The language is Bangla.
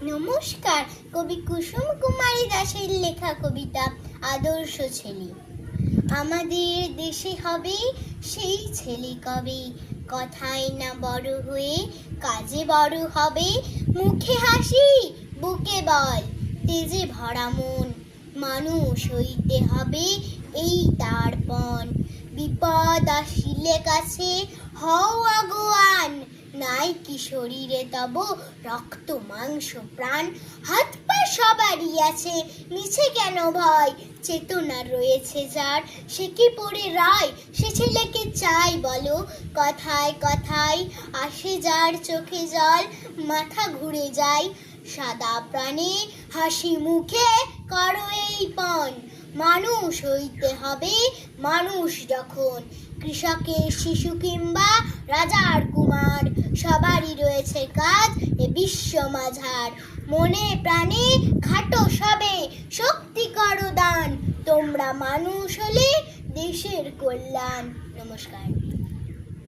নমস্কার। কবি কুসুম কুমারী দাসের লেখা কবিতা আদর্শ ছেলে। আমাদের দেশে হবে সেই ছেলে কবে, কথায় না বড় হয়ে কাজে বড় হবে। মুখে হাসি, বুকে বল, তেজে ভরা মন, মানুষ হইতে হবে এই তার পণ। বিপদ আসিলে কাছে হও আগুয়ান, নাই কি শরীরে তব রক্ত মাংস প্রাণ। হাত পা সবারই আছে, মিছে কেন ভয়, চেতনা রয়েছে যার সে কি পড়ে রায়। সে ছেলেকে চাই বলো, কথায় কথায় আসে যার চোখে জল, মাথা ঘুরে যায়। সাদা প্রাণে হাসি মুখে করো এই পণ। মানুষ হইতে হবে মানুষ যখন, কৃষকের শিশু কিংবা রাজার কুমার, সবারই রয়েছে কাজ এ বিশ্ব মাঝার। মনে প্রাণে খাটো সবে, শক্তি করো দান, তোমরা মানুষ হলে দেশের কল্যাণ। নমস্কার।